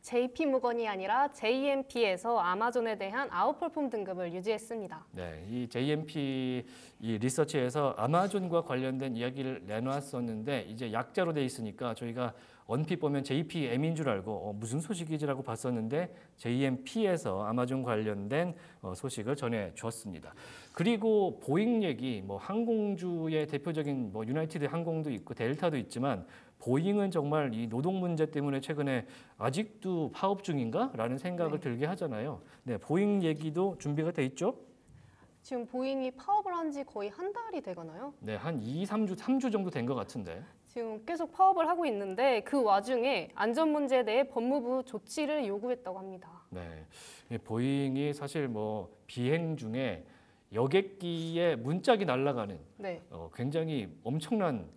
JP 모건이 아니라 JMP에서 아마존에 대한 아웃퍼폼 등급을 유지했습니다. 네, 이 JMP 이 리서치에서 아마존과 관련된 이야기를 내놨었는데 이제 약자로 돼 있으니까 저희가 언핏 보면 JPM인 줄 알고 무슨 소식이지라고 봤었는데 JMP에서 아마존 관련된 소식을 전해 주었습니다. 그리고 보잉 얘기, 뭐 항공주의 대표적인 뭐 유나이티드 항공도 있고 델타도 있지만 보잉은 정말 이 노동 문제 때문에 최근에 아직도 파업 중인가라는 생각을 들게 하잖아요. 네, 보잉 얘기도 준비가 돼 있죠? 지금 보잉이 파업을 한 지 거의 한 달이 되거나요? 네, 한 3주 정도 된 것 같은데. 지금 계속 파업을 하고 있는데 그 와중에 안전 문제에 대해 법무부 조치를 요구했다고 합니다. 네, 이 보잉이 사실 뭐 비행 중에 여객기에 문짝이 날아가는 네. 굉장히 엄청난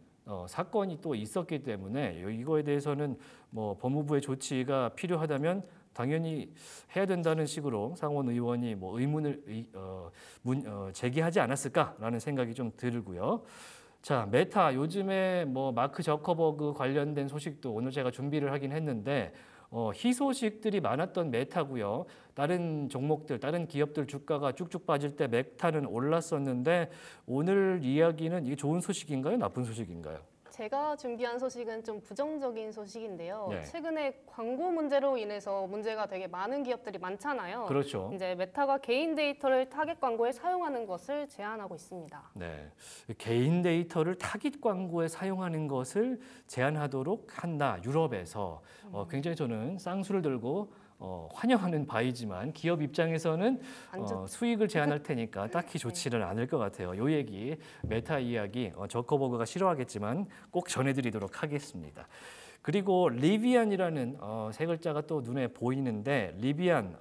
사건이 또 있었기 때문에 이거에 대해서는 뭐 법무부의 조치가 필요하다면 당연히 해야 된다는 식으로 상원 의원이 뭐 의문을 제기하지 않았을까라는 생각이 좀 들고요. 자, 메타 요즘에 뭐 마크 저커버그 관련된 소식도 오늘 제가 준비를 하긴 했는데 희소식들이 많았던 메타고요. 다른 종목들, 다른 기업들 주가가 쭉쭉 빠질 때 메타는 올랐었는데 오늘 이야기는 이게 좋은 소식인가요? 나쁜 소식인가요? 제가 준비한 소식은 좀 부정적인 소식인데요. 네. 최근에 광고 문제로 인해서 문제가 되게 많은 기업들이 많잖아요. 그렇죠. 이제 메타가 개인 데이터를 타겟 광고에 사용하는 것을 제한하고 있습니다. 네, 개인 데이터를 타깃 광고에 사용하는 것을 제한하도록 한다. 유럽에서 굉장히 저는 쌍수를 들고 환영하는 바이지만 기업 입장에서는 안 좋죠. 수익을 제한할 테니까 딱히 좋지는 않을 것 같아요. 요 얘기 메타 이야기 저커버그가 싫어하겠지만 꼭 전해드리도록 하겠습니다. 그리고 리비안이라는 세 글자가 또 눈에 보이는데 리비안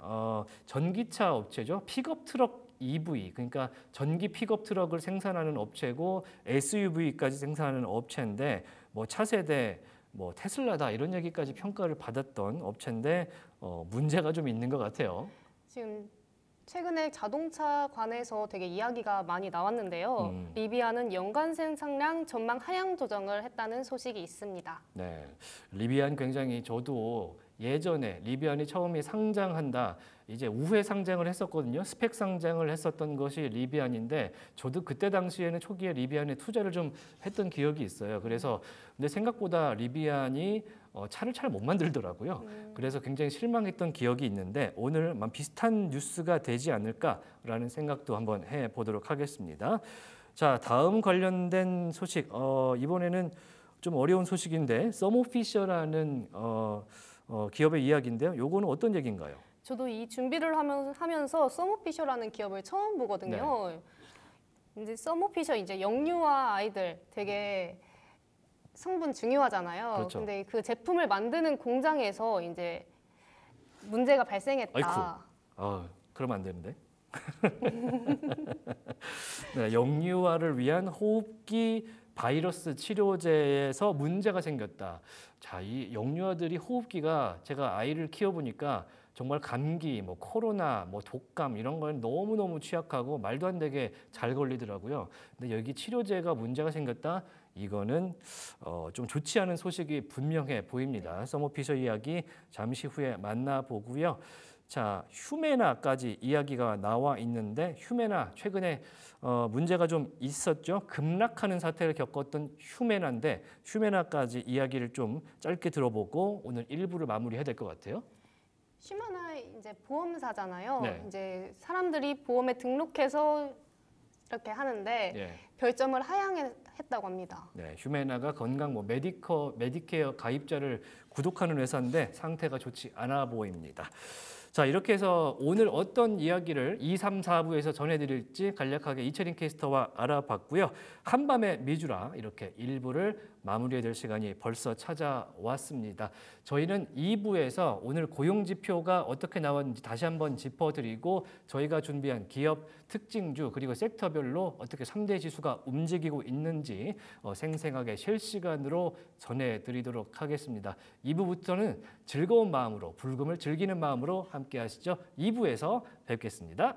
전기차 업체죠. 픽업 트럭 EV 그러니까 전기 픽업 트럭을 생산하는 업체고 SUV까지 생산하는 업체인데 뭐 차세대 뭐 테슬라다 이런 얘기까지 평가를 받았던 업체인데 문제가 좀 있는 것 같아요. 지금 최근에 자동차 관해서 되게 이야기가 많이 나왔는데요. 리비안은 연간 생산량 전망 하향 조정을 했다는 소식이 있습니다. 네, 리비안 굉장히 저도 예전에 리비안이 처음에 상장한다. 이제 우회 상장을 했었거든요. 스펙 상장을 했었던 것이 리비안인데 저도 그때 당시에는 초기에 리비안에 투자를 좀 했던 기억이 있어요. 그래서 근데 생각보다 리비안이 차를 잘 못 만들더라고요. 그래서 굉장히 실망했던 기억이 있는데 오늘 비슷한 뉴스가 되지 않을까라는 생각도 한번 해보도록 하겠습니다. 자, 다음 관련된 소식. 이번에는 좀 어려운 소식인데 서모피셔라는 기업의 이야기인데요. 요거는 어떤 얘기인가요? 저도 이 준비를 하면서 서모피셔라는 기업을 처음 보거든요. 이제 서모피셔 이제 영유아 아이들 되게 성분 중요하잖아요. 그렇죠. 근데 그 제품을 만드는 공장에서 이제 문제가 발생했다. 아이쿠. 그러면 안 되는데. 네, 영유아를 위한 호흡기 바이러스 치료제에서 문제가 생겼다. 자, 이 영유아들이 호흡기가 제가 아이를 키워보니까 정말 감기, 코로나, 독감 이런 건 너무너무 취약하고 말도 안 되게 잘 걸리더라고요. 근데 여기 치료제가 문제가 생겼다. 이거는 좀 좋지 않은 소식이 분명해 보입니다. 서모피셔 이야기 잠시 후에 만나보고요. 자, 휴메나까지 이야기가 나와 있는데 휴메나 최근에 문제가 좀 있었죠. 급락하는 사태를 겪었던 휴메나인데 휴메나까지 이야기를 좀 짧게 들어보고 오늘 1부를 마무리해야 될 것 같아요. 휴메나 이제 보험사잖아요. 네. 이제 사람들이 보험에 등록해서 이렇게 하는데 예. 별점을 하향했다고 합니다. 네, 휴메나가 건강 메디케어 가입자를 구독하는 회사인데 상태가 좋지 않아 보입니다. 자, 이렇게 해서 오늘 어떤 이야기를 2, 3, 4부에서 전해드릴지 간략하게 이채린 캐스터와 알아봤고요. 한밤의 미주라 이렇게 1부를 마무리해야 될 시간이 벌써 찾아왔습니다. 저희는 2부에서 오늘 고용지표가 어떻게 나왔는지 다시 한번 짚어드리고 저희가 준비한 기업 특징주 그리고 섹터별로 어떻게 3대 지수가 움직이고 있는지 생생하게 실시간으로 전해드리도록 하겠습니다. 2부부터는 즐거운 마음으로 불금을 즐기는 마음으로 함께 하시죠. 2부에서 뵙겠습니다.